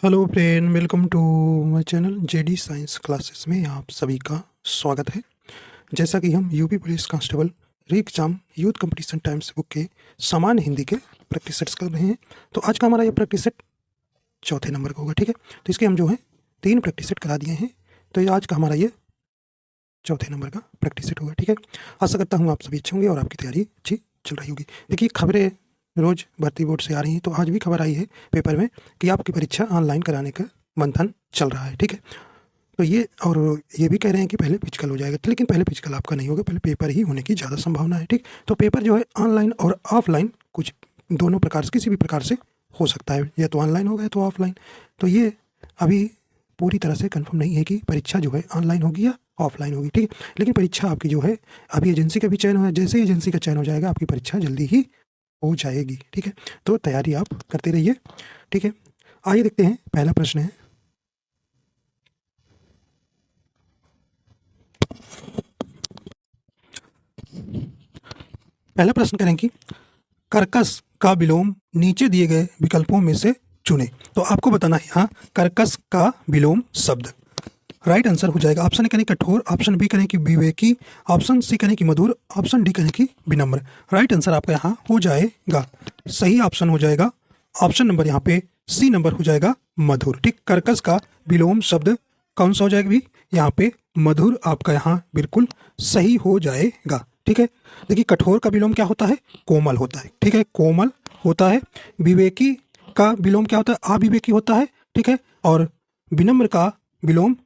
Hello friend, welcome to my channel JD science classes में आप सभी का स्वागत है। जैसा कि हम UP police constable re exam youth competition times book के सामान्य हिंदी के प्रैक्टिस सेट्स कर रहे हैं, तो आज का हमारा ये प्रैक्टिस सेट चौथे नंबर का होगा। ठीक है, तो इसके हम जो है 3 प्रैक्टिस सेट करा दिए हैं, तो ये आज का हमारा ये चौथे नंबर का प्रैक्टिस सेट होगा। ठीक है, आशा करता हूँ आप सभी अच्छे होंगे और आपकी तैयारी अच्छी चल रही होगी। देखिए, खबरें रोज़ भर्ती बोर्ड से आ रही हैं, तो आज भी खबर आई है पेपर में कि आपकी परीक्षा ऑनलाइन कराने का मंथन चल रहा है। ठीक है, तो ये भी कह रहे हैं कि पहले फिजिकल हो जाएगा, लेकिन पहले फिजिकल आपका नहीं होगा, पहले पेपर ही होने की ज़्यादा संभावना है। ठीक, तो पेपर जो है ऑनलाइन और ऑफलाइन कुछ दोनों प्रकार से, किसी भी प्रकार से हो सकता है, या तो ऑनलाइन होगा या तो ऑफलाइन। तो ये अभी पूरी तरह से कंफर्म नहीं है कि परीक्षा जो है ऑनलाइन होगी या ऑफलाइन होगी। ठीक है, लेकिन परीक्षा आपकी जो है अभी एजेंसी का भी चयन हो, जैसे ही एजेंसी का चयन हो जाएगा आपकी परीक्षा जल्दी ही हो जाएगी। ठीक है, तो तैयारी आप करते रहिए। ठीक है, आइए देखते हैं पहला प्रश्न है। पहला प्रश्न करें कि कर्कश का विलोम नीचे दिए गए विकल्पों में से चुने। तो आपको बताना है यहाँ कर्कश का विलोम शब्द। राइट आंसर हो जाएगा ऑप्शन ए करें कठोर, ऑप्शन बी करें कि विवेकी, ऑप्शन सी करें कि मधुर, ऑप्शन डी करें कि विनम्र। राइट आंसर आपका यहाँ हो जाएगा, सही ऑप्शन हो जाएगा ऑप्शन नंबर यहाँ पे सी नंबर हो जाएगा मधुर। ठीक, कर्कश का विलोम शब्द कौन सा हो जाएगा भी यहाँ पे मधुर आपका यहाँ बिल्कुल सही हो जाएगा। ठीक है, देखिए कठोर का विलोम क्या होता है, कोमल होता है। ठीक है, कोमल होता है। विवेकी का विलोम क्या होता है, अविवेकी होता है। ठीक है, और विनम्र का विलोम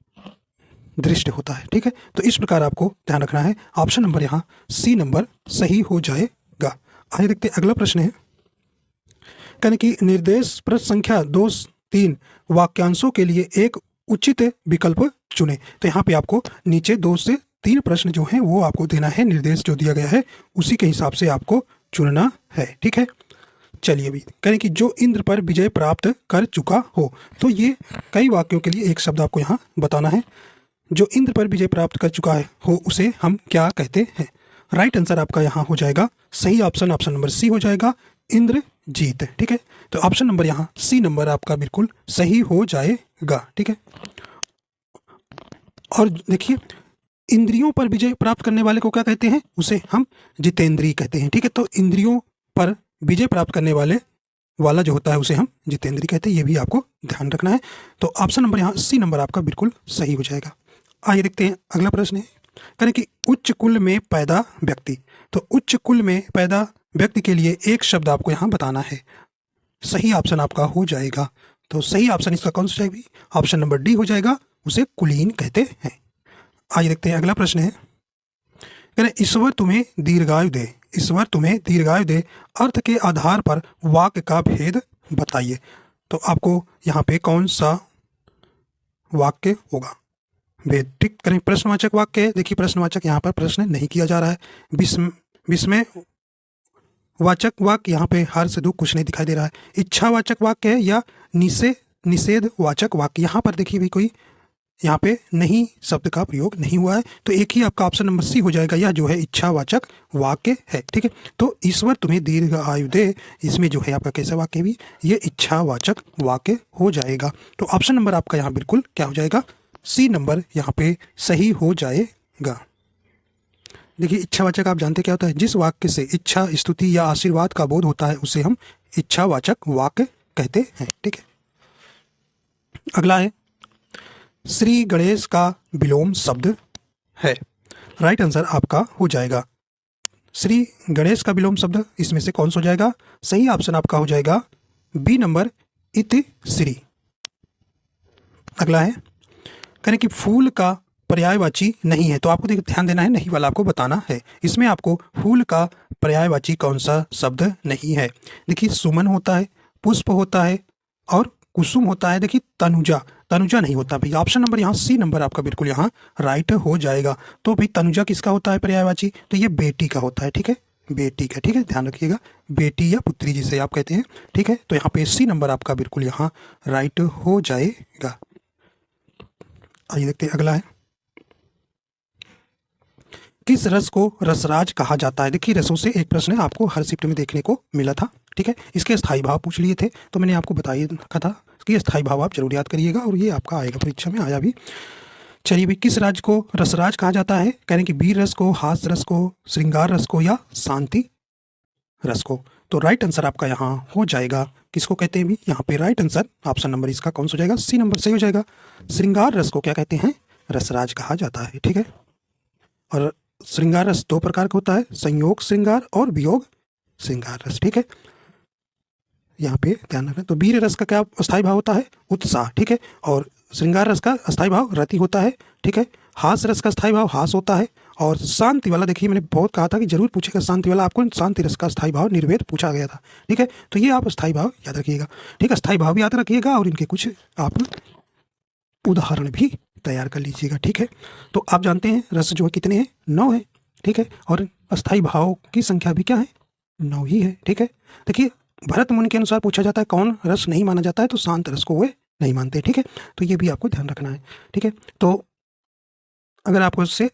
दृष्ट होता है। ठीक है, तो इस प्रकार आपको ध्यान रखना है। ऑप्शन नंबर यहाँ सी नंबर सही हो जाएगा। आइए देखते हैं अगला प्रश्न है। कहने की निर्देश प्रश्न संख्या 2-3 वाक्यांशों के लिए एक उचित विकल्प चुने। तो यहाँ पे आपको नीचे 2 से 3 प्रश्न जो हैं वो आपको देना है, निर्देश जो दिया गया है उसी के हिसाब से आपको चुनना है। ठीक है, चलिए भी कहें कि जो इंद्र पर विजय प्राप्त कर चुका हो। तो ये कई वाक्यों के लिए एक शब्द आपको यहाँ बताना है। जो इंद्र पर विजय प्राप्त कर चुका है हो उसे हम क्या कहते हैं। राइट आंसर आपका यहाँ हो जाएगा सही ऑप्शन नंबर सी हो जाएगा, इंद्रजीत। ठीक है, तो ऑप्शन नंबर यहाँ सी नंबर आपका बिल्कुल सही हो जाएगा। ठीक है, और देखिए इंद्रियों पर विजय प्राप्त करने वाले को क्या कहते हैं, उसे हम जितेंद्रीय कहते हैं। ठीक है, तो इंद्रियों पर विजय प्राप्त करने वाला जो होता है उसे हम जितेंद्रीय कहते हैं, ये भी आपको ध्यान रखना है। तो ऑप्शन नंबर यहाँ सी नंबर आपका बिल्कुल सही हो जाएगा। आइए देखते हैं अगला प्रश्न है। करें कि उच्च कुल में पैदा व्यक्ति। तो उच्च कुल में पैदा व्यक्ति के लिए एक शब्द आपको यहाँ बताना है। सही ऑप्शन आपका हो जाएगा, तो सही ऑप्शन इसका कौन सा जाएगा, ऑप्शन नंबर डी हो जाएगा, उसे कुलीन कहते हैं। आइए देखते हैं अगला प्रश्न है। करें ईश्वर तुम्हें दीर्घायु दे, ईश्वर तुम्हें दीर्घायु दे अर्थ के आधार पर वाक्य का भेद बताइए। तो आपको यहाँ पे कौन सा वाक्य होगा भेद। ठीक, करें प्रश्नवाचक वाक्य है। देखिए प्रश्नवाचक यहाँ पर प्रश्न नहीं किया जा रहा है। विस्मय वाचक वाक्य यहाँ पे हर से दुख कुछ नहीं दिखाई दे रहा है। इच्छावाचक वाक्य है या निषेध वाचक वाक्य, यहाँ पर देखिए भी कोई यहाँ पे नहीं शब्द का प्रयोग नहीं हुआ है, तो एक ही आपका ऑप्शन नंबर सी हो जाएगा, यह जो है इच्छावाचक वाक्य है। ठीक है, तो ईश्वर तुम्हें दीर्घ आयु दे, इसमें जो है आपका कैसा वाक्य भी, ये इच्छावाचक वाक्य हो जाएगा। तो ऑप्शन नंबर आपका यहाँ बिल्कुल क्या हो जाएगा, सी नंबर यहाँ पे सही हो जाएगा। देखिए इच्छावाचक आप जानते क्या होता है, जिस वाक्य से इच्छा, स्तुति या आशीर्वाद का बोध होता है उसे हम इच्छावाचक वाक्य कहते हैं। ठीक है, अगला है श्री गणेश का विलोम शब्द है। राइट आंसर आपका हो जाएगा श्री गणेश का विलोम शब्द, इसमें से कौन सा हो जाएगा, सही ऑप्शन आपका हो जाएगा बी नंबर इति श्री। अगला है करें कि फूल का पर्यायवाची नहीं है। तो आपको ध्यान देना है, नहीं वाला आपको बताना है। इसमें आपको फूल का पर्यायवाची कौन सा शब्द नहीं है। देखिए सुमन होता है, पुष्प होता है और कुसुम होता है। देखिए तनुजा नहीं होता भाई। ऑप्शन नंबर यहाँ सी नंबर आपका बिल्कुल यहाँ राइट हो जाएगा। तो भाई तनुजा किसका होता है पर्यायवाची, तो ये बेटी का होता है। ठीक है, बेटी का। ठीक है, ध्यान रखिएगा, बेटी या पुत्री जिसे आप कहते हैं। ठीक है, तो यहाँ पे सी नंबर आपका बिल्कुल यहाँ राइट हो जाएगा। आइए देखते हैं अगला है। किस रस को रसराज कहा जाता है। देखिए रसों से एक प्रश्न आपको हर शिफ्ट में देखने को मिला था। ठीक है, इसके स्थायी भाव पूछ लिए थे, तो मैंने आपको बता ही रखा था की स्थायी भाव आप जरूर याद करिएगा, और ये आपका आएगा परीक्षा में, आया भी। चलिए भाई, किस राज्य को रसराज कहा जाता है? कह रहे हैं कि वीर रस को, हास्य रस को, श्रृंगार रस को, या शांति रस को। तो राइट आंसर आपका यहाँ हो जाएगा, किसको कहते हैं भी? यहाँ पे राइट आंसर ऑप्शन नंबर इसका कौन सा हो जाएगा? सी नंबर सही हो जाएगा। श्रृंगार रस को क्या कहते हैं? रसराज कहा जाता है, ठीक है। और श्रृंगार रस दो प्रकार का होता है, संयोग श्रृंगार और वियोग श्रृंगार रस, ठीक है। यहाँ पे ध्यान रखना। तो वीर रस का क्या अस्थायी भाव होता है? उत्साह, ठीक है। और श्रृंगार रस का अस्थायी भाव रति होता है, ठीक है। हास्य रस का अस्थायी भाव हास होता है। और शांति वाला, देखिए मैंने बहुत कहा था कि जरूर पूछेगा शांति वाला, आपको शांति रस का अस्थायी भाव निर्वेद पूछा गया था, ठीक है। तो ये आप अस्थायी भाव याद रखिएगा, ठीक है। अस्थायी भाव भी याद रखिएगा और इनके कुछ आप उदाहरण भी तैयार कर लीजिएगा, ठीक है। तो आप जानते हैं रस जो है कितने हैं? 9 है, ठीक है। और अस्थायी भाव की संख्या भी क्या है? 9 ही है, ठीक है। देखिए भरत मुनि के अनुसार पूछा जाता है कौन रस नहीं माना जाता है, तो शांत रस को वे नहीं मानते, ठीक है। तो ये भी आपको ध्यान रखना है, ठीक है। तो अगर आपको इससे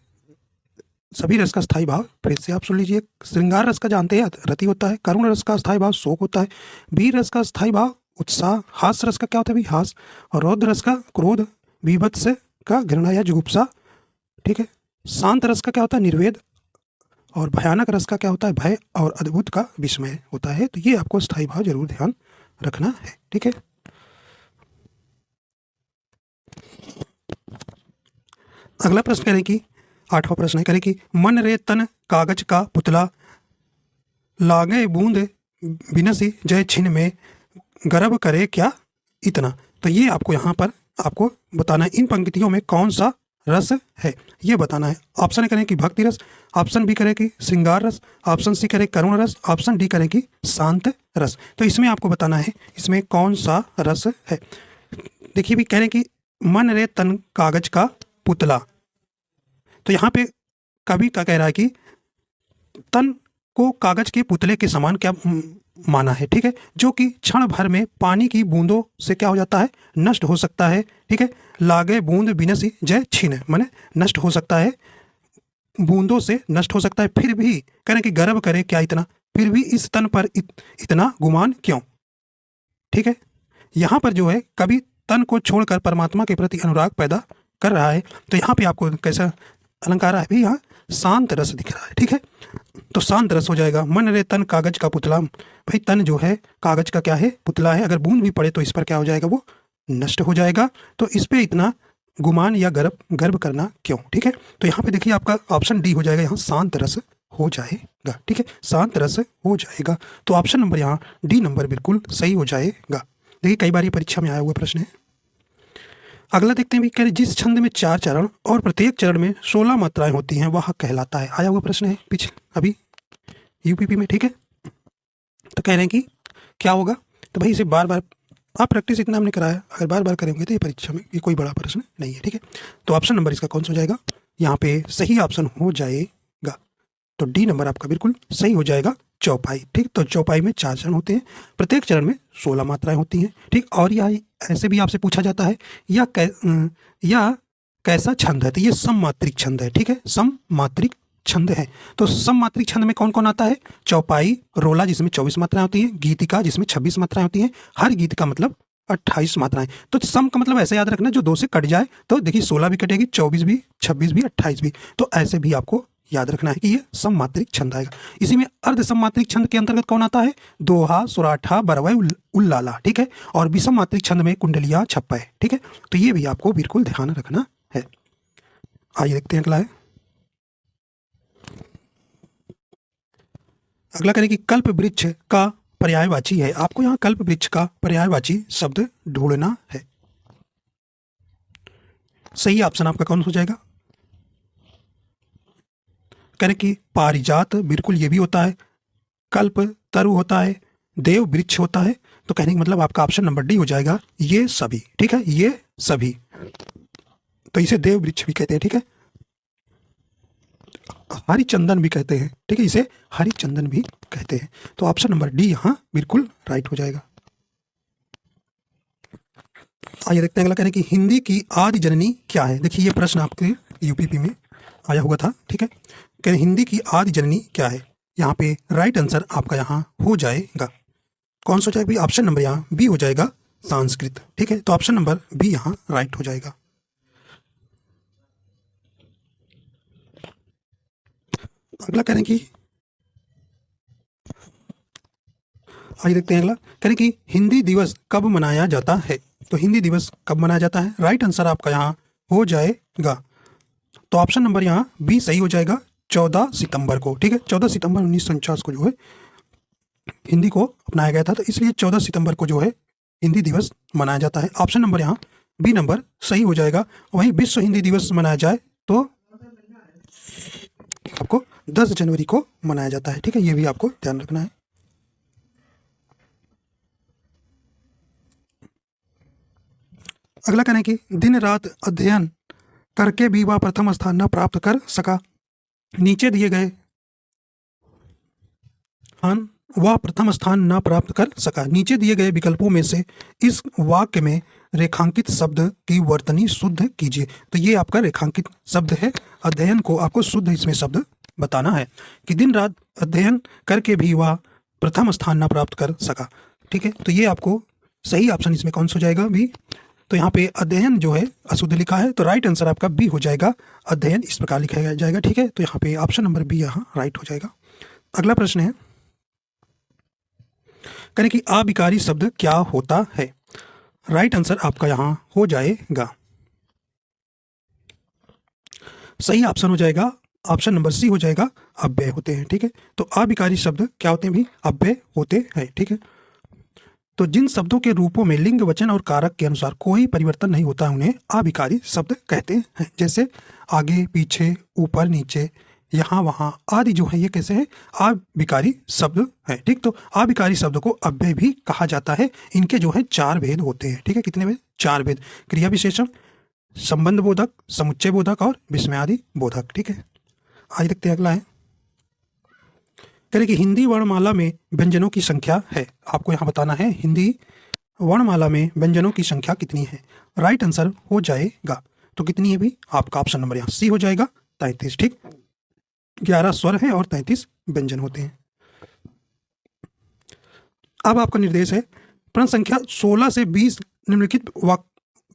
सभी रस का स्थायी भाव फिर से आप सुन लीजिए। श्रृंगार रस का जानते हैं रति होता है, करुण रस का स्थायी भाव शोक होता है, वीर रस का स्थायी भाव उत्साह, हास्य रस का क्या होता है भाई? हास, और रौद्र रस का क्रोध, बीभत्स का घृणा या जुगुप्सा, ठीक है। शांत रस का क्या होता है? निर्वेद, और भयानक रस का क्या होता है? भय, और अद्भुत का विस्मय होता है। तो ये आपको स्थायी भाव जरूर ध्यान रखना है, ठीक है। अगला प्रश्न करें कि 8वां प्रश्न है, करें कि मन रे तन कागज का पुतला, लागे बूंद बिनसी जय छिन में, गर्भ करे क्या इतना। तो ये आपको यहाँ पर आपको बताना है इन पंक्तियों में कौन सा रस है, ये बताना है। ऑप्शन करें कि भक्ति रस, ऑप्शन बी करें कि श्रृंगार रस, ऑप्शन सी करें करुण रस, ऑप्शन डी करें कि शांत रस। तो इसमें आपको बताना है इसमें कौन सा रस है। देखिए भी कह रहे हैं कि मन रे तन कागज का पुतला, तो यहाँ पे कवि का कह रहा है कि तन को कागज के पुतले के समान क्या माना है, ठीक है, जो कि क्षण भर में पानी की बूंदों से क्या हो जाता है? नष्ट हो सकता है, ठीक है। लागे बूंद बिनसी जय छीन, माने नष्ट हो सकता है, बूंदों से नष्ट हो सकता है। फिर भी कह रहे कि गर्व करे क्या इतना, फिर भी इस तन पर इतना गुमान क्यों, ठीक है। यहाँ पर जो है कवि तन को छोड़कर परमात्मा के प्रति अनुराग पैदा कर रहा है। तो यहाँ पे आपको कैसा अलंकार है भी? यहाँ शांत रस दिख रहा है, ठीक है। तो शांत रस हो जाएगा। मन रे तन कागज का पुतला, भाई तन जो है कागज का क्या है? पुतला है। अगर बूंद भी पड़े तो इस पर क्या हो जाएगा? वो नष्ट हो जाएगा। तो इस पे इतना गुमान या गर्व करना क्यों, ठीक है। तो यहाँ पे देखिए आपका ऑप्शन डी हो जाएगा, यहाँ शांत रस हो जाएगा, ठीक है। शांत रस हो जाएगा। तो ऑप्शन नंबर यहाँ डी नंबर बिल्कुल सही हो जाएगा। देखिए कई बार ये परीक्षा में आया हुआ प्रश्न है। अगला देखते हैं भी, कह रहे जिस छंद में 4 चरण और प्रत्येक चरण में 16 मात्राएं होती हैं वह कहलाता है। आया हुआ प्रश्न है पीछे अभी यूपीपी में, ठीक है। तो कह रहे हैं कि क्या होगा? तो भाई इसे बार बार आप प्रैक्टिस इतना हमने कराया, अगर बार बार करेंगे तो ये परीक्षा में ये कोई बड़ा प्रश्न नहीं है, ठीक है। तो ऑप्शन नंबर इसका कौन सा हो जाएगा? यहाँ पे सही ऑप्शन हो जाएगा, तो डी नंबर आपका बिल्कुल सही हो जाएगा, चौपाई, ठीक। तो चौपाई में 4 चरण होते हैं, प्रत्येक चरण में 16 मात्राएं होती हैं, ठीक। और यह ऐसे भी आपसे पूछा जाता है या कैसा छंद है? तो ये सममात्रिक छंद है, ठीक है। सममात्रिक छंद है। तो सममात्रिक छंद में कौन कौन आता है? चौपाई, रोला जिसमें 24 मात्राएं होती हैं, गीतिका जिसमें 26 मात्राएं होती हैं, हर गीत का मतलब 28 मात्राएं। तो सम का मतलब ऐसे याद रखना जो 2 से कट जाए, तो देखिए 16 भी कटेगी, 24 भी, 26 भी, 28 भी। तो ऐसे भी आपको याद रखना है कि ये सममात्रिक छंद आएगा। इसी में अर्ध सममात्रिक छंद के अंतर्गत कौन आता है? दोहा, सुराठा, बरवय, उल्लाला, ठीक है। और विषम मात्रिक छंद में कुंडलिया, छप्पय, ठीक है। तो ये भी आपको बिल्कुल ध्यान रखना है। आइए देखते हैं अगला है। अगला करें कि कल्प वृक्ष का पर्यायवाची है। आपको यहाँ कल्प वृक्ष का पर्यायवाची शब्द ढूंढना है। सही ऑप्शन आपका कौन हो जाएगा? करें कि पारिजात, बिल्कुल ये भी होता है, कल्प तरु होता है, देव वृक्ष होता है। तो कहने का मतलब आपका ऑप्शन नंबर डी हो जाएगा, ये सभी, ठीक है, ये सभी। तो इसे देव वृक्ष भी कहते हैं, ठीक है। हरिचंदन भी कहते हैं, ठीक है, इसे हरिचंदन भी कहते हैं। तो ऑप्शन नंबर डी यहाँ बिल्कुल राइट हो जाएगा। आइए देखते हैं अगला, कह रहे हैं कि हिंदी की आदि जननी क्या है। देखिए ये प्रश्न आपके यूपीपी में आया हुआ था, ठीक है। कह रहे हिंदी की आदि जननी क्या है। यहाँ पे राइट आंसर आपका यहाँ हो जाएगा, कौन सा हो जाएगा? ऑप्शन नंबर यहाँ बी हो जाएगा, संस्कृत। ठीक है, तो ऑप्शन नंबर बी यहाँ राइट हो जाएगा। अगला कह रहे हैं कि आइए देखते हैं अगला। कह रहे हैं कि हिंदी दिवस कब मनाया जाता है। तो हिंदी दिवस कब मनाया जाता है, राइट आंसर आपका यहाँ हो जाएगा। तो ऑप्शन नंबर यहाँ बी सही हो जाएगा, 14 सितंबर को। ठीक है, 14 सितंबर 1949 को जो है हिंदी को अपनाया गया था, तो इसलिए 14 सितंबर को जो है हिंदी दिवस मनाया जाता है। ऑप्शन नंबर यहाँ बी नंबर सही हो जाएगा। वहीं विश्व हिंदी दिवस मनाया जाए तो आपको 10 जनवरी को मनाया जाता है। ठीक है, ये भी आपको ध्यान रखना है। अगला कहना है कि दिन रात अध्ययन करके भी वह प्रथम स्थान न प्राप्त कर सका। नीचे दिए गए वह प्रथम स्थान न प्राप्त कर सका। नीचे दिए गए विकल्पों में से इस वाक्य में रेखांकित शब्द की वर्तनी शुद्ध कीजिए। तो ये आपका रेखांकित शब्द है, अध्ययन को आपको शुद्ध इसमें शब्द बताना है कि दिन रात अध्ययन करके भी वह प्रथम स्थान न प्राप्त कर सका। ठीक है, तो ये आपको सही ऑप्शन इसमें कौन सा हो जाएगा भी। तो यहाँ पे अध्ययन जो है अशुद्ध लिखा है, तो राइट आंसर आपका बी हो जाएगा, अध्ययन इस प्रकार लिखा जाएगा। ठीक है, तो यहाँ पे ऑप्शन नंबर बी यहाँ राइट हो जाएगा। अगला प्रश्न है, करें कि अविकारी शब्द क्या होता है। राइट आंसर आपका यहाँ हो जाएगा, सही ऑप्शन हो जाएगा, ऑप्शन नंबर सी हो जाएगा, अव्यय होते हैं। ठीक है, तो अविकारी शब्द क्या होते हैं भी, अव्यय होते हैं। ठीक है, तो जिन शब्दों के रूपों में लिंग वचन और कारक के अनुसार कोई परिवर्तन नहीं होता उन्हें अविकारी शब्द कहते हैं। जैसे आगे पीछे ऊपर नीचे यहाँ वहाँ आदि जो है ये कैसे है, अविकारी शब्द है। ठीक, तो अविकारी शब्द को अव्यय भी कहा जाता है। इनके जो है 4 भेद होते हैं। ठीक है, कितने भेद, 4 भेद, क्रिया विशेषण, संबंध बोधक, समुच्चय बोधक और विस्मयादि बोधक। ठीक है, आज देखते हैं अगला है, कह रहे कि हिंदी वर्णमाला में व्यंजनों की संख्या है। आपको यहाँ बताना है हिंदी वर्णमाला में व्यंजनों की संख्या कितनी है। राइट आंसर हो जाएगा, तो कितनी है भी, आपका ऑप्शन नंबर यहाँ सी हो जाएगा, 33। ठीक, 11 स्वर हैं और 33 व्यंजन होते हैं। अब आपका निर्देश है, प्रश्न संख्या 16 से 20 निम्नलिखित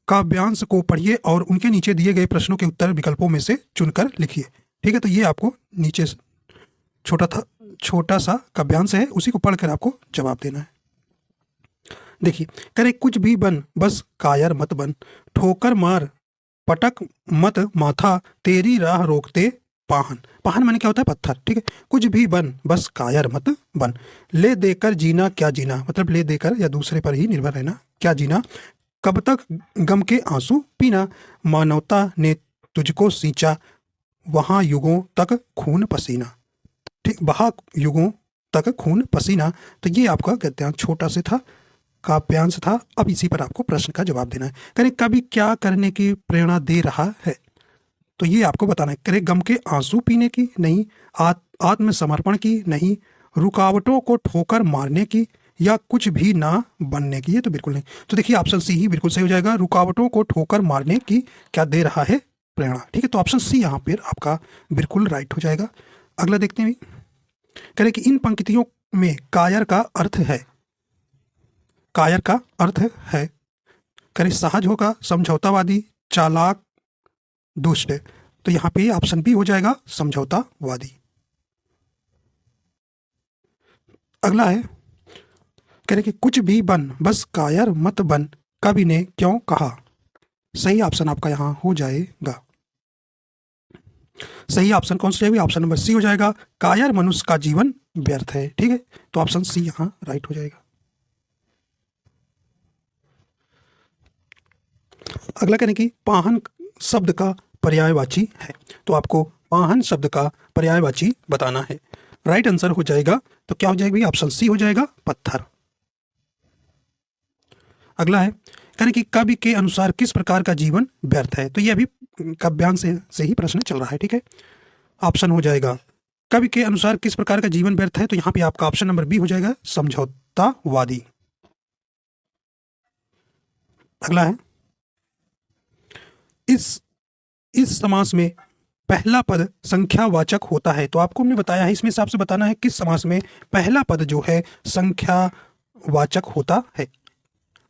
काव्यांश को पढ़िए और उनके नीचे दिए गए प्रश्नों के उत्तर विकल्पों में से चुनकर लिखिए। ठीक है, तो ये आपको नीचे छोटा सा काव्यांश है, उसी को पढ़कर आपको जवाब देना है। देखिए, करे कुछ भी बन बस कायर मत बन, ठोकर मार पटक मत माथा, तेरी राह रोकते पाहन। पाहन माने क्या होता है, पत्थर। ठीक है, कुछ भी बन बस कायर मत बन, ले देकर जीना क्या जीना, मतलब ले देकर या दूसरे पर ही निर्भर रहना, क्या जीना, कब तक गम के आंसू पीना, मानवता ने तुझको सींचा, वहां युगों तक खून पसीना। ठीक, वहां युगों तक खून पसीना। तो ये आपका गद्यांश छोटा से था, काव्यांश था। अब इसी पर आपको प्रश्न का जवाब देना है। करें कभी क्या करने की प्रेरणा दे रहा है, तो ये आपको बताना है। करें गम के आंसू पीने की नहीं, आत्मसमर्पण की नहीं, रुकावटों को ठोकर मारने की, या कुछ भी ना बनने की, ये तो बिल्कुल नहीं। तो देखिए ऑप्शन सी ही बिल्कुल सही हो जाएगा, रुकावटों को ठोकर मारने की क्या दे रहा है प्रेरणा। ठीक है, तो ऑप्शन सी यहाँ पर आपका बिल्कुल राइट हो जाएगा। अगला देखते हैं, करें कि इन पंक्तियों में कायर का अर्थ है, कायर का अर्थ है, करें सहज होगा, समझौतावादी, चालाक, दुष्ट। तो यहाँ पे ऑप्शन बी हो जाएगा, समझौतावादी। अगला है, करें कि कुछ भी बन बस कायर मत बन, कवि ने क्यों कहा। सही ऑप्शन आपका यहाँ हो जाएगा, सही ऑप्शन कौन सा है, ऑप्शन नंबर सी हो जाएगा, कायर मनुष्य का जीवन व्यर्थ है। ठीक है, तो ऑप्शन सी यहाँ राइट हो जाएगा। अगला कहने की पाहन शब्द का पर्यायवाची है, तो आपको पाहन शब्द का पर्यायवाची बताना है। राइट आंसर हो जाएगा, तो क्या हो जाएगा, ऑप्शन सी हो जाएगा, पत्थर। अगला है, कहने की कवि के अनुसार किस प्रकार का जीवन व्यर्थ है। तो यह अभी काव्यांश से ही प्रश्न चल रहा है। ठीक है, ऑप्शन हो जाएगा, कवि के अनुसार किस प्रकार का जीवन व्यर्थ है, तो यहाँ पे आपका ऑप्शन नंबर बी हो जाएगा, समझौतावादी। अगला है, इस समास में पहला पद संख्यावाचक होता है। तो आपको हमने बताया है, इसमें से आपसे बताना है किस समास में पहला पद जो है संख्यावाचक होता है।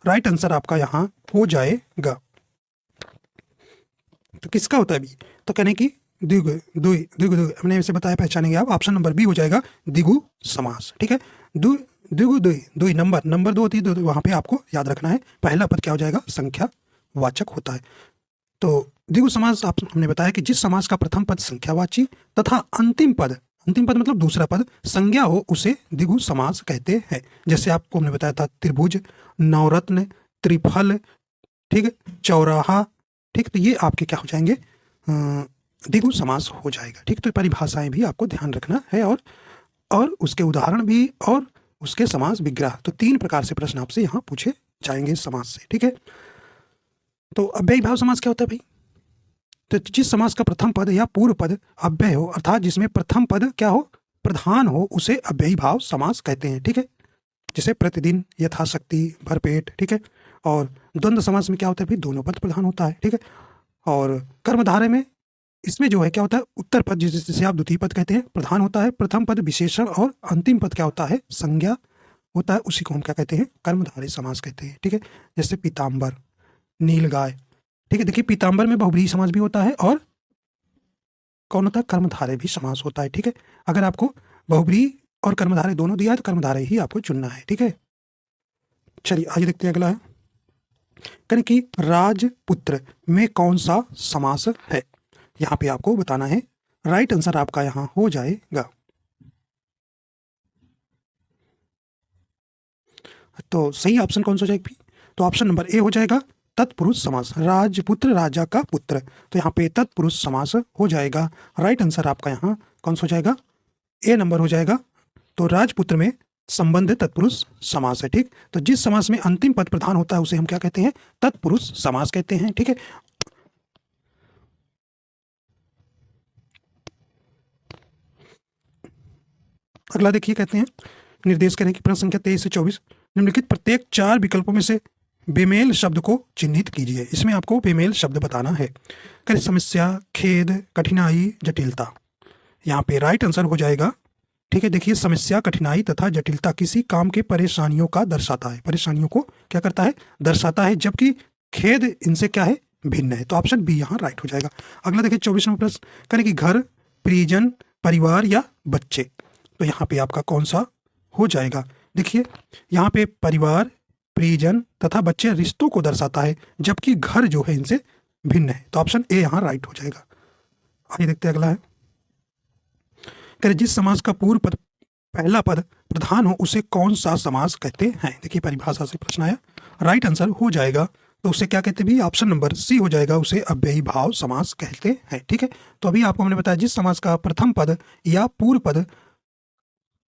राइट आंसर आपका यहाँ हो जाएगा। तो किसका होता है बी? तो कहने की द्विगु द्वि द्विगु द्वि हमने इसे बताया, पहचानेंगे आप। ऑप्शन नंबर बी हो जाएगा द्विगु समास। ठीक है, द्विगु द्वि द्वि नंबर दो होती है, तो वहाँ पे आपको याद रखना है पहला पद क्या हो जाएगा? संख्यावाचक होता है। तो द्विगु समास आप हमने बताया कि जिस समास का प्रथम पद संख्यावाची तथा अंतिम पद मतलब दूसरा पद संज्ञा हो उसे द्विगु समास कहते हैं। जैसे आपको हमने बताया था त्रिभुज, नवरत्न, त्रिफल, ठीक है, चौराहा, ठीक, तो ये आपके क्या हो जाएंगे? द्विगु समास हो जाएगा। ठीक, तो परिभाषाएं भी आपको ध्यान रखना है और उसके उदाहरण भी और उसके समास विग्रह। तो 3 प्रकार से प्रश्न आपसे यहाँ पूछे जाएंगे समास से। ठीक है, तो अव्ययी भाव समास क्या होता है भाई? तो जिस समास का प्रथम पद या पूर्व पद अव्यय हो, अर्थात जिसमें प्रथम पद क्या हो? प्रधान हो, उसे अव्ययी भाव समास कहते हैं। ठीक है, जैसे प्रतिदिन, यथाशक्ति, भरपेट। ठीक है, और द्वंद्व समास में क्या होता है भाई? दोनों पद प्रधान होता है। ठीक है, और कर्मधारय में इसमें जो है क्या होता है? उत्तर पद जिसे आप द्वितीय पद कहते हैं प्रधान होता है, प्रथम पद विशेषण और अंतिम पद क्या होता है? संज्ञा होता है। उसी को हम क्या कहते हैं? कर्मधारय समास कहते हैं। ठीक है, जैसे पीताम्बर, नीलगाय। ठीक है, देखिए पीताम्बर में बहुब्रीहि समास भी होता है और कौन होता है? कर्मधारय भी समास होता है। ठीक है, अगर आपको बहुब्रीहि और कर्मधारय दोनों दिया है तो कर्मधारय ही आपको चुनना है। ठीक है, चलिए आगे देखते हैं। अगला है कहें कि राजपुत्र में कौन सा समास है? यहाँ पे आपको बताना है। राइट आंसर आपका यहाँ हो जाएगा। तो सही ऑप्शन कौन सा हो जाएगा? तो ऑप्शन नंबर ए हो जाएगा तत्पुरुष समास। राजपुत्र, राजा का पुत्र, तो यहाँ पे तत्पुरुष समास हो जाएगा। राइट आंसर आपका यहाँ कौन सा हो जाएगा? ए नंबर हो जाएगा। तो राजपुत्र में संबंध तत्पुरुष समास है। ठीक, तो जिस समास में अंतिम पद प्रधान होता है उसे हम क्या कहते हैं? तत्पुरुष समास कहते हैं। ठीक है, अगला देखिए, कहते हैं निर्देश करें कि प्रश्न संख्या 23 से 24 निम्नलिखित प्रत्येक 4 विकल्पों में से बेमेल शब्द को चिन्हित कीजिए। इसमें आपको बेमेल शब्द बताना है। करें समस्या, खेद, कठिनाई, जटिलता। यहाँ पे राइट आंसर हो जाएगा। ठीक है, देखिए समस्या, कठिनाई तथा जटिलता किसी काम के परेशानियों का दर्शाता है, परेशानियों को क्या करता है? दर्शाता है, जबकि खेद इनसे क्या है? भिन्न है। तो ऑप्शन बी यहाँ राइट हो जाएगा। अगला देखिए 24वां प्रश्न, करें कि घर, परिजन, परिवार या बच्चे। तो यहाँ पे आपका कौन सा हो जाएगा? देखिए यहाँ पे परिवार, परिजन तथा बच्चे रिश्तों को दर्शाता है, जबकि घर जो है इनसे भिन्न है। तो ऑप्शन ए यहाँ राइट हो जाएगा। आइए देखते हैं अगला है, करें जिस समास का पूर्व पद पहला पद प्रधान हो उसे कौन सा समास कहते हैं? देखिए परिभाषा से प्रश्न आया, राइट आंसर हो जाएगा। तो उसे क्या कहते हैं भी? ऑप्शन नंबर सी हो जाएगा, उसे अव्ययी भाव समास कहते हैं। ठीक है, तो अभी आपको हमने बताया जिस समास का प्रथम पद या पूर्व पद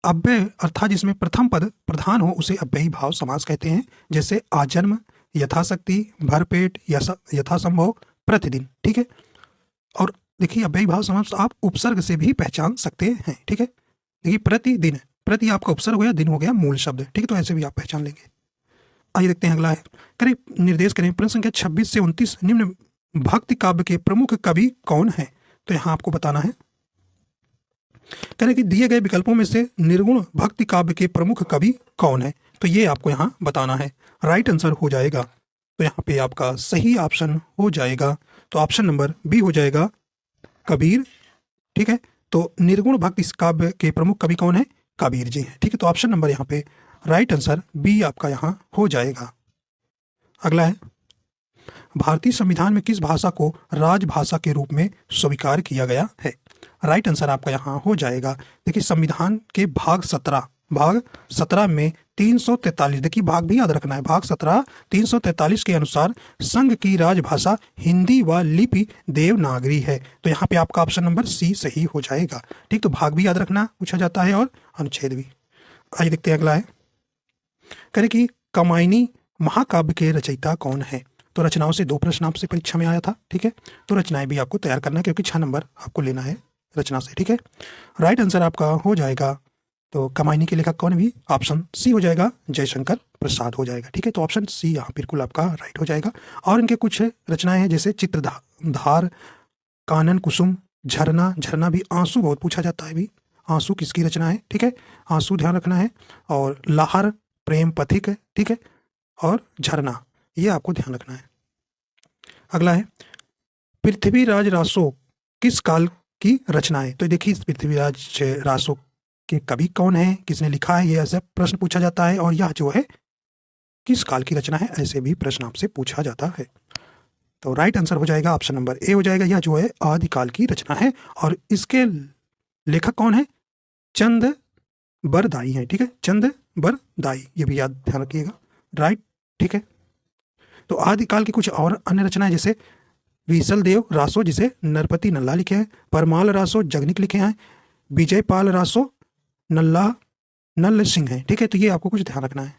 अव्यय अर्थात जिसमें प्रथम पद प्रधान हो उसे अव्ययी भाव समास कहते हैं। जैसे आजन्म, यथाशक्ति, भरपेट, यथासंभव, प्रतिदिन। ठीक है, और देखिए अव्ययी भाव समास आप उपसर्ग से भी पहचान सकते हैं। ठीक है, देखिए प्रतिदिन, प्रति आपका उपसर्ग हो गया, दिन हो गया मूल शब्द। ठीक है, तो ऐसे भी आप पहचान लेंगे। आइए देखते हैं अगला है, करें निर्देश करें प्रश्न संख्या 26 से 29 निम्न भक्ति काव्य के प्रमुख कवि कौन है? तो यहाँ आपको बताना है। करें कि दिए गए विकल्पों में से निर्गुण भक्ति काव्य के प्रमुख कवि कौन है? तो ये आपको यहाँ बताना है। राइट आंसर हो जाएगा। तो यहाँ पे आपका सही ऑप्शन हो जाएगा। तो ऑप्शन नंबर बी हो जाएगा कबीर। ठीक है, तो निर्गुण भक्ति काव्य के प्रमुख कवि कौन है? कबीर जी हैं। ठीक है, तो ऑप्शन नंबर यहाँ पे राइट आंसर बी आपका यहाँ हो जाएगा। अगला है, भारतीय संविधान में किस भाषा को राजभाषा के रूप में स्वीकार किया गया है? राइट आंसर आपका यहाँ हो जाएगा। देखिए संविधान के भाग 17 में 343, देखिए भाग भी याद रखना है, भाग 17 343 के अनुसार संघ की राजभाषा हिंदी व लिपि देवनागरी है। तो यहाँ पे आपका ऑप्शन नंबर सी सही हो जाएगा। ठीक, तो भाग भी याद रखना पूछा जाता है और अनुच्छेद भी। आइए देखते हैं अगला है, करें कि कामायनी महाकाव्य के रचयिता कौन है? तो रचनाओं से 2 प्रश्न आपसे परीक्षा में आया था। ठीक है, तो रचनाएं भी आपको तैयार करना है क्योंकि 6 नंबर आपको लेना है रचना से। ठीक है, राइट आंसर आपका हो जाएगा। तो कामायनी के लेखक कौन? भी ऑप्शन सी हो जाएगा, जयशंकर प्रसाद हो जाएगा। ठीक है, तो ऑप्शन सी यहाँ बिल्कुल आपका राइट हो जाएगा। और इनके कुछ रचनाएं हैं जैसे चित्रधार, कानन कुसुम, झरना भी, आंसू बहुत पूछा जाता है भी, आंसू किसकी रचना है? ठीक है, आंसू ध्यान रखना है। और लाहर, प्रेम पथिक। ठीक है, और झरना, ये आपको ध्यान रखना है। अगला है पृथ्वीराज रासो किस काल की रचना है। तो देखिए पृथ्वीराज रासो के कवि कौन है, किसने लिखा है, ये ऐसा प्रश्न पूछा जाता है। और यह जो है किस काल की रचना है, ऐसे भी प्रश्न आपसे पूछा जाता है। तो राइट आंसर हो जाएगा ऑप्शन नंबर ए हो जाएगा। यह जो है आदिकाल की रचना है और इसके लेखक कौन है, चंद बरदाई है। ठीक है, चंद बरदाई, ये भी याद ध्यान रखिएगा। राइट, ठीक है। तो आदिकाल की कुछ और अन्य रचनाएं जैसे विसल देव रासो जिसे नरपति नल्ला लिखे हैं, परमाल रासो जगनिक लिखे हैं, विजयपाल रासो नल्ल सिंह है। ठीक है, तो ये आपको कुछ ध्यान रखना है।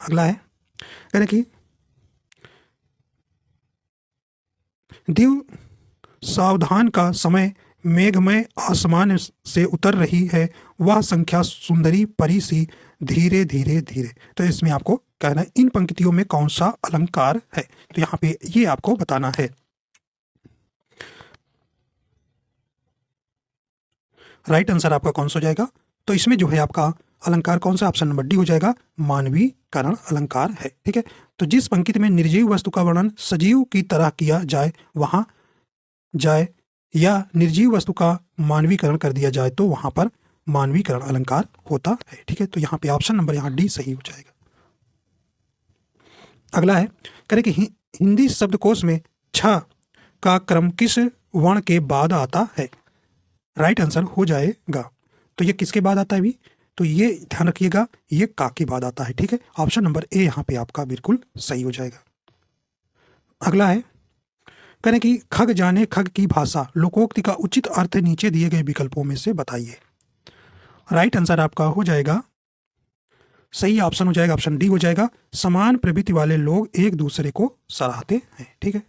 अगला है कह रहे कि दिव सावधान का समय मेघमय आसमान से उतर रही है, वह संख्या सुंदरी परी सी धीरे धीरे धीरे। तो इसमें आपको कहना है इन पंक्तियों में कौन सा अलंकार है, तो यहाँ पे ये आपको बताना है। राइट आंसर आपका कौन सा हो जाएगा, तो इसमें जो है आपका अलंकार कौन सा, ऑप्शन नंबर डी हो जाएगा, मानवीकरण अलंकार है। ठीक है, तो जिस पंक्ति में निर्जीव वस्तु का वर्णन सजीव की तरह किया जाए वहां जाए या निर्जीव वस्तु का मानवीकरण कर दिया जाए तो वहां पर मानवीकरण अलंकार होता है। ठीक है, तो यहाँ पे ऑप्शन नंबर यहाँ डी सही हो जाएगा। अगला है करें कि हिंदी शब्दकोश में छ का क्रम किस वर्ण के बाद आता है। राइट आंसर हो जाएगा, तो ये किसके बाद आता है भी, तो ये ध्यान रखिएगा, ये का के बाद आता है। ठीक है, ऑप्शन नंबर ए यहाँ पे आपका बिल्कुल सही हो जाएगा। अगला है करें कि खग जाने खग की भाषा लोकोक्ति का उचित अर्थ नीचे दिए गए विकल्पों में से बताइए। राइट आंसर आपका हो जाएगा, सही ऑप्शन हो जाएगा, ऑप्शन डी हो जाएगा, समान प्रवृत्ति वाले लोग एक दूसरे को सराहते हैं। ठीक है,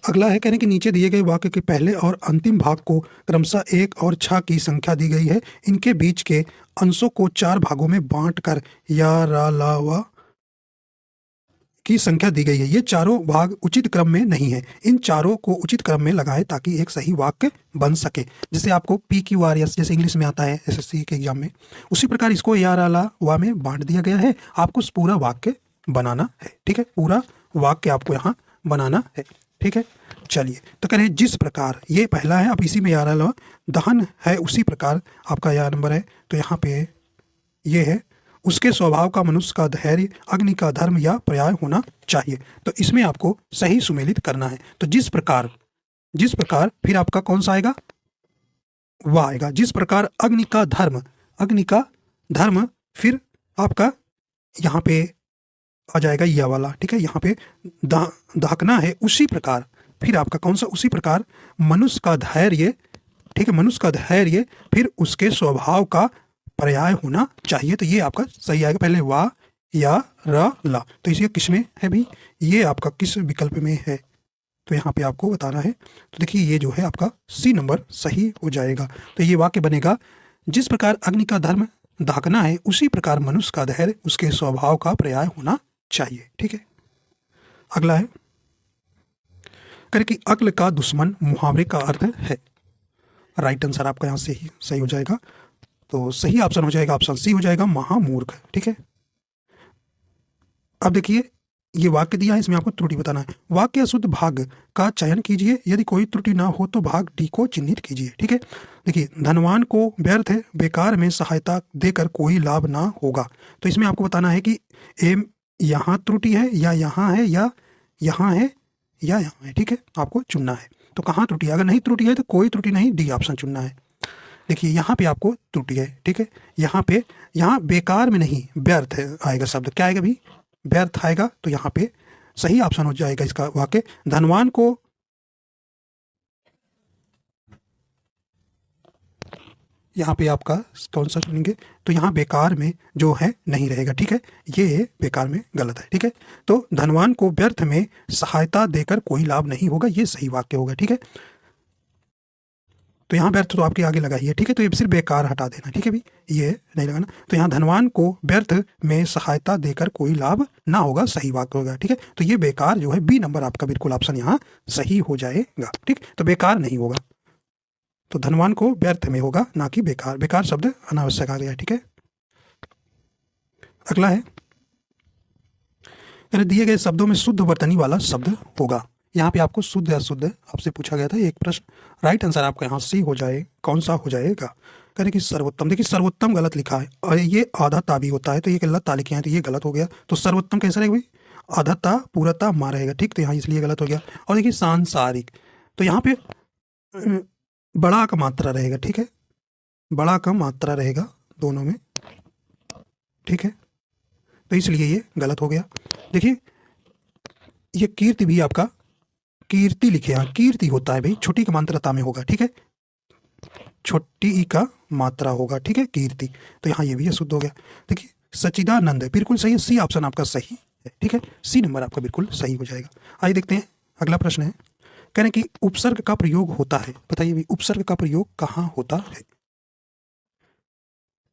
अगला है कहने कि नीचे दिए गए वाक्य के पहले और अंतिम भाग को क्रमशः 1 और 6 की संख्या दी गई है, इनके बीच के अंशों को 4 भागों में बांटकर या रा ला वा की संख्या दी गई है। ये चारों भाग उचित क्रम में नहीं है, इन चारों को उचित क्रम में लगाएं ताकि एक सही वाक्य बन सके। जैसे आपको PQRS जैसे इंग्लिश में आता है SSC के एग्जाम में, उसी प्रकार इसको या रा ला वा में बांट दिया गया है। आपको पूरा वाक्य बनाना है। ठीक है, पूरा वाक्य आपको यहाँ बनाना है। ठीक है, चलिए तो कह रहे हैं जिस प्रकार, ये पहला है, अब इसी में या रा ला दहन है उसी प्रकार आपका यह नंबर है, तो यहाँ पे ये है उसके स्वभाव का मनुष्य का धैर्य अग्नि का धर्म या पर्याय होना चाहिए। तो इसमें आपको सही सुमेलित करना है। तो जिस प्रकार फिर आपका कौन सा आएगा, वह आएगा। जिस प्रकार अग्नि का धर्म फिर आपका यहाँ पे आ जाएगा यह वाला। ठीक है, यहाँ पे दहकना है, उसी प्रकार फिर आपका कौन सा, उसी प्रकार मनुष्य का धैर्य। ठीक है, मनुष्य का धैर्य फिर उसके स्वभाव का पर्याय होना चाहिए। तो ये आपका सही आएगा, पहले वा या रा ला। तो इसी किस में है भी, ये आपका किस विकल्प में है, तो यहाँ पे आपको बताना है। तो देखिए ये जो है आपका सी नंबर सही हो जाएगा। तो ये वाक्य बनेगा जिस प्रकार अग्नि का धर्म दहकना है उसी प्रकार मनुष्य का धैर्य उसके स्वभाव का पर्याय होना चाहिए। ठीक है, अगला है करें कि अक्ल का दुश्मन मुहावरे का अर्थ है। राइट आंसर आपका यहाँ से ही सही हो जाएगा, तो सही ऑप्शन हो जाएगा, ऑप्शन सी हो जाएगा, महामूर्ख। ठीक है, अब देखिए ये वाक्य दिया है, इसमें आपको त्रुटि बताना है। वाक्य शुद्ध भाग का चयन कीजिए, यदि कोई त्रुटि ना हो तो भाग डी को चिन्हित कीजिए। ठीक है, देखिए धनवान को व्यर्थ बेकार में सहायता देकर कोई लाभ ना होगा। तो इसमें आपको बताना है कि एम यहाँ त्रुटि है या यहाँ है या यहाँ है या यहाँ है। ठीक है, आपको चुनना है तो कहाँ त्रुटि है। अगर नहीं त्रुटि है तो कोई त्रुटि नहीं, डी ऑप्शन चुनना है। देखिए यहाँ पे आपको त्रुटि है। ठीक है, यहाँ बेकार में नहीं व्यर्थ आएगा शब्द, क्या आएगा भी, व्यर्थ आएगा। तो यहाँ पे सही ऑप्शन हो जाएगा इसका वाक्य, धनवान को यहाँ पे आपका कौन सा चुनेंगे, तो यहाँ बेकार में जो है नहीं रहेगा। ठीक है, ये बेकार में गलत है। ठीक है, तो धनवान को व्यर्थ में सहायता देकर कोई लाभ नहीं होगा, ये सही वाक्य होगा। ठीक है, तो यहाँ व्यर्थ तो आपके आगे लगाइए। ठीक है, तो ये सिर्फ बेकार हटा देना। ठीक है भी, ये नहीं लगाना। तो यहाँ धनवान को व्यर्थ में सहायता देकर कोई लाभ ना होगा, सही वाक्य होगा। ठीक है, तो ये बेकार जो है बी नंबर आपका बिल्कुल ऑप्शन यहाँ सही हो जाएगा। ठीक, तो बेकार नहीं होगा। तो धनवान को व्यर्थ में होगा, ना कि बेकार। बेकार शब्द अनावश्यक आ गया है, ठीक है। अगला है, दिए गए शब्दों में शुद्ध वर्तनी वाला शब्द होगा। यहाँ पे आपको शुद्ध या शुद्ध आपसे पूछा गया था एक प्रश्न। राइट आंसर आपका यहाँ सी हो जाए, कौन सा हो जाएगा? कह रहे कि सर्वोत्तम। देखिए सर्वोत्तम गलत लिखा है और ये आधा ता भी होता है, तो ये गलत ता लिखे हैं, तो ये गलत हो गया। तो सर्वोत्तम कैसा रहेगा भाई? आधा ता पूरा ता मा रहेगा, ठीक। तो यहाँ इसलिए गलत हो गया। और देखिए सांसारिक, तो यहाँ पे बड़ा का मात्रा रहेगा, ठीक है। बड़ा का मात्रा रहेगा दोनों में, ठीक है। तो इसलिए ये गलत हो गया। देखिए ये कीर्ति भी आपका कीर्ति लिखे, यहाँ कीर्ति होता है भाई, छोटी का मात्रा में होगा, ठीक है। छोटी ई का मात्रा होगा, ठीक है, कीर्ति। तो यहाँ ये भी अशुद्ध हो गया। देखिए सच्चिदानंद है, बिल्कुल सही है, सी ऑप्शन आपका सही है, ठीक है। सी नंबर आपका बिल्कुल सही हो जाएगा। आइए देखते हैं अगला प्रश्न है। कह रहे हैं कि उपसर्ग का प्रयोग होता है, बताइए भाई उपसर्ग का प्रयोग कहाँ होता है?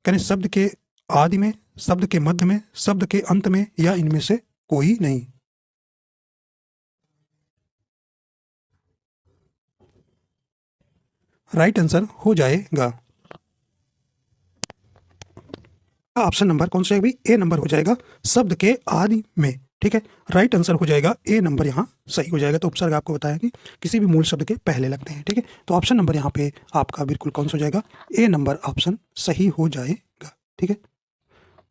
कह रहे शब्द के आदि में, शब्द के मध्य में, शब्द के अंत में, या इनमें से कोई नहीं। राइट आंसर हो जाएगा ऑप्शन नंबर कौन सा है भाई? ए नंबर हो जाएगा, शब्द के आदि में, ठीक है। राइट आंसर हो जाएगा ए नंबर, यहाँ सही हो जाएगा। तो उपसर्ग आपको बताया कि किसी भी मूल शब्द के पहले लगते हैं, ठीक है। तो ऑप्शन नंबर यहाँ पे आपका बिल्कुल कौन सा हो जाएगा? ए नंबर ऑप्शन सही हो जाएगा, ठीक है।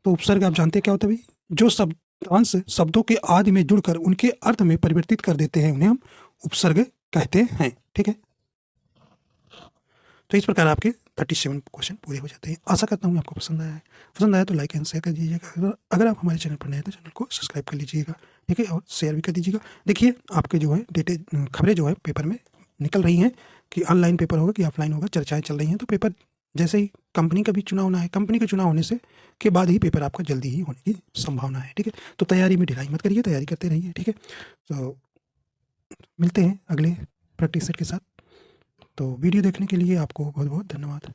तो उपसर्ग आप जानते हैं क्या होता है भाई? जो शब्दांश शब्दों के आदि में जुड़कर उनके अर्थ में परिवर्तित कर देते हैं, उन्हें हम उपसर्ग कहते हैं, ठीक है। तो इस प्रकार आपके 37 क्वेश्चन पूरे हो जाते हैं। आशा करता हूँ आपको पसंद आया है। पसंद आया तो लाइक एंड शेयर कर दीजिएगा। अगर आप हमारे चैनल पर नए हैं तो चैनल को सब्सक्राइब कर लीजिएगा, ठीक है, और शेयर भी कर दीजिएगा। देखिए आपके जो है खबरें जो है पेपर में निकल रही हैं कि ऑनलाइन पेपर होगा कि ऑफलाइन होगा, चर्चाएँ चल रही हैं। तो पेपर जैसे ही कंपनी का भी चुनाव होना है, कंपनी का चुनाव होने से के बाद ही पेपर आपका जल्दी ही होने की संभावना है, ठीक है। तो तैयारी में ढिलाई मत करिए, तैयारी करते रहिए, ठीक है। तो मिलते हैं अगले प्रैक्टिस सेट के साथ। तो वीडियो देखने के लिए आपको बहुत बहुत धन्यवाद।